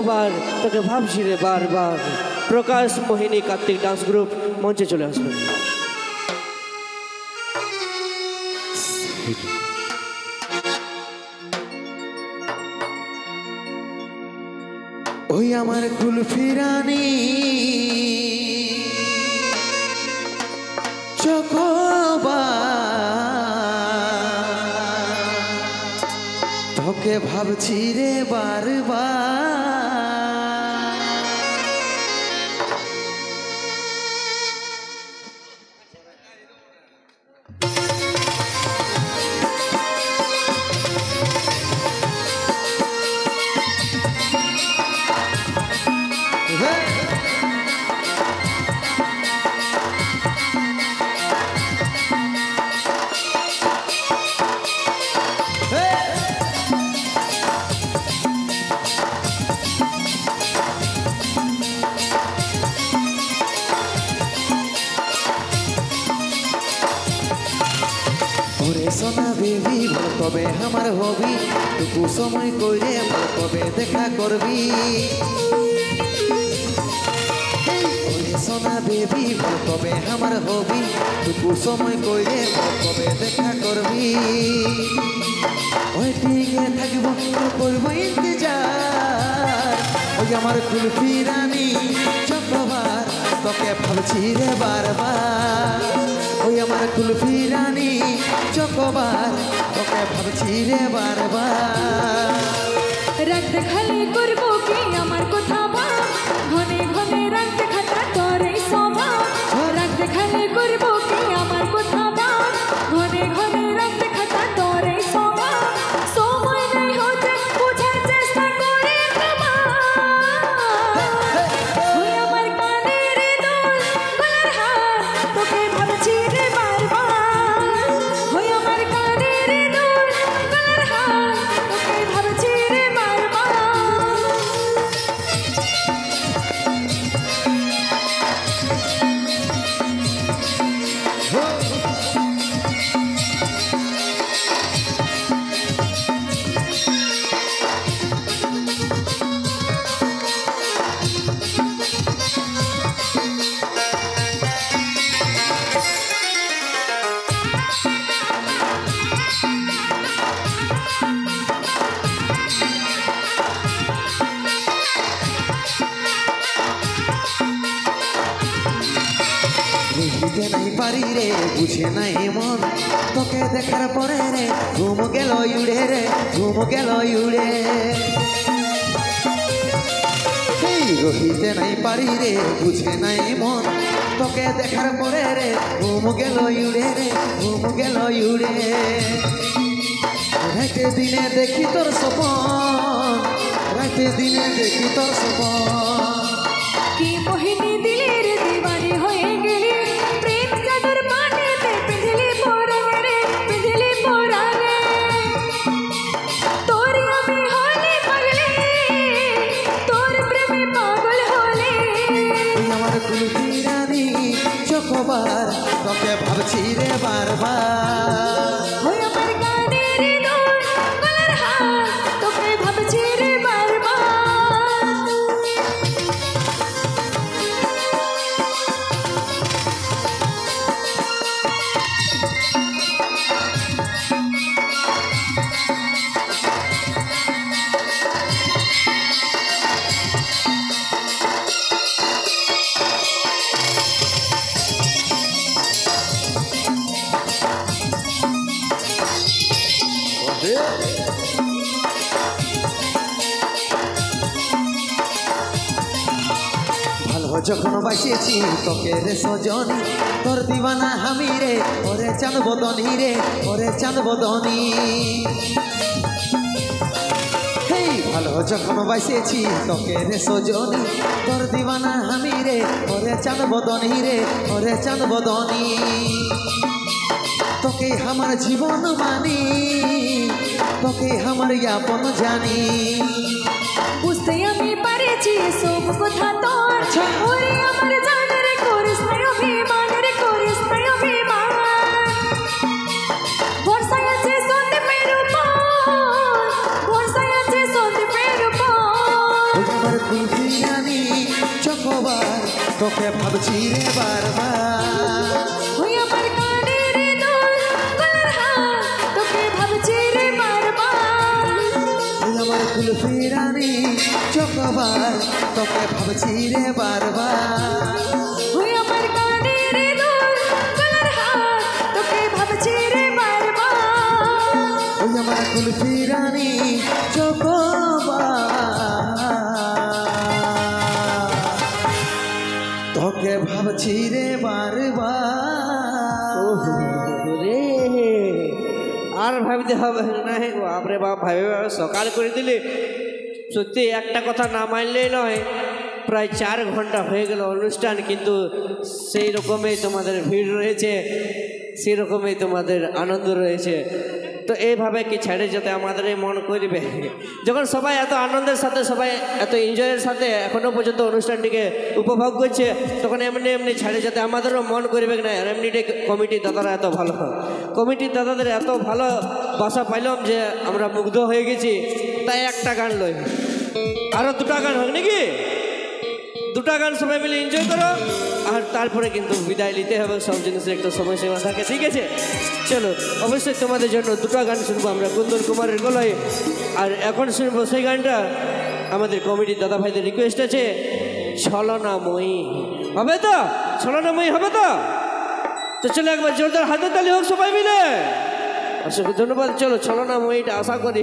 Chocobar তোকে ভাবছি রে বারবার। প্রকাশ মোহিনী কার্তিক ডান্স গ্রুপ মঞ্চে চলে আসবেন। ওই আমার কুলফি রানী চকবার তোকে ভাবছি রে বারবার। ওরে সোনা বেবি বল কবে আমার হবি, টুকু সময় কইরে বল কবে দেখা করবি। ওরে সোনা বেবি বল কবে আমার হবি, টুকু সময় কইরে বল কবে দেখা করবি। ওই টিকে থাকবো করবো ইন্তজার। ওই আমার কুলফি রানী চকবার তোকে ভাবছি রে বারবার। ওই আমার কুলফি রানী চকবার তোকে ভাবছি রে বারবার। রাখতে খালি করবো কি আমার কথা বল, ঘনে ঘনে রাখতে খাতা তোরে সভা। রাখতে খালি করবো কি আমার কথা বল, ঘনে ঘনে রাখতে খাতা তোরে সভা। সময় নেই হতে বুঝার চেষ্টা করে ওই আমার কানের দুল গলার হার তোকে ভাবছি রে বারবার। ওই আমার কানের দুল গলার হার তোকে ভাবছি রে বারবার। বুঝতে নাই পারি রে বুঝে নাই মন, তোকে দেখার পরে রে ঘুম গেল উড়ে রে ঘুম গেল উড়ে। রহিতে নাই পারি রে বুঝে নাই মন, তোকে দেখার পরে রে ঘুম গেল উড়ে রে ঘুম গেল উড়ে। রাতে দিনে দেখি তোর সপন, রাতে দিনে দেখি তোর সপন। কি মোহিনী দিলের দিবানি হয়ে গেলি, প্রেম চাদর মাটিতে পিঁধলি পরানে রে পিঁধলি পরানে। তোর আমি হলি পাগলি, তোর প্রেমে পাগল হলি। আমার কুলফি রানী চকবার তোকে ভাবছি রে বারবার। ওই আমার কানের দুল গলার হার তোকে ভাবছি রে বারবার। ভালো যখন বাসিয়েছি তোকে রে সজনী, তোর দিবানা হামি রে ওরে চাঁদ বদনী রে ওরে চাঁদ বদনী। ভালো যখন বাসিয়েছি তোকে রে সজনী, তোর দিবানা হামি রে ওরে চাঁদ বদনী রে ওরে চাঁদ বদনী। তোকে আমার জীবন মানি, তোকে আমার আপন জানি। বুঝতে আমি পারেছি সব কথা তোর, ওরে আমার জানে রে করিস না অভিমান রে করিস না অভিমান। বর্ষায় আছে সন্দীপের উপর, বর্ষায় আছে সন্দীপের উপর। আমার কুলফি রানী চকোবার তোকে ভাবছি রে বারবার ওই আমার কানের দুল গলার হার তোকে ভাবছি রে বারবার তুই আমার কুলফি রানী চকোবার তোকে ভাবছি রে বারবার ওই আমার কানের দুল গলার হার তোকে ভাবছি রে বারবার ওই আমার কুলফি রানী চকোবার তোকে ভাবছি রে বারবার রে আর ভাবতে হবে না বাপরে বাপ ভাবে সকাল করে দিলে সত্যি একটা কথা না মানলেই নয় প্রায় 4 ঘন্টা হয়ে গেল অনুষ্ঠান কিন্তু সেই রকমই তোমাদের ভিড় রয়েছে সেই রকমই তোমাদের আনন্দ রয়েছে তো এইভাবে কি ছেড়ে যেতে আমাদের মন করবে যখন সবাই এত আনন্দের সাথে সবাই এত এনজয়ের সাথে এখনও পর্যন্ত অনুষ্ঠানটিকে উপভোগ করছে তখন এমনি এমনি ছেড়ে যেতে আমাদেরও মন করবে না আর এমনিতে কমিটির দাদারা এত ভালো কমিটির দাদাদের এত ভালো বাসা পাইলাম যে আমরা মুগ্ধ হয়ে গেছি তাই একটা গান লই আরও 2টা গান হোক নাকি 2টা গান সবাই মিলে এনজয় করো আর তারপরে কিন্তু বিদায় নিতে হবে সব জিনিসের একটা সময়সীমা থাকে ঠিক আছে চলো অবশ্যই তোমাদের জন্য 2টা গান শুনবো আমরা কুন্দন কুমারের গলায় আর এখন শুনবো সেই গানটা আমাদের কমিটির দাদা ভাইদের রিকোয়েস্ট আছে ছলনাময়ী হবে তো ছলনাময়ী হবে তো চলো একবার জোরদার হাতে তালি হোক সবাই মিলে অসংখ্য ধন্যবাদ চলো ছলনাময়ীটা আশা করি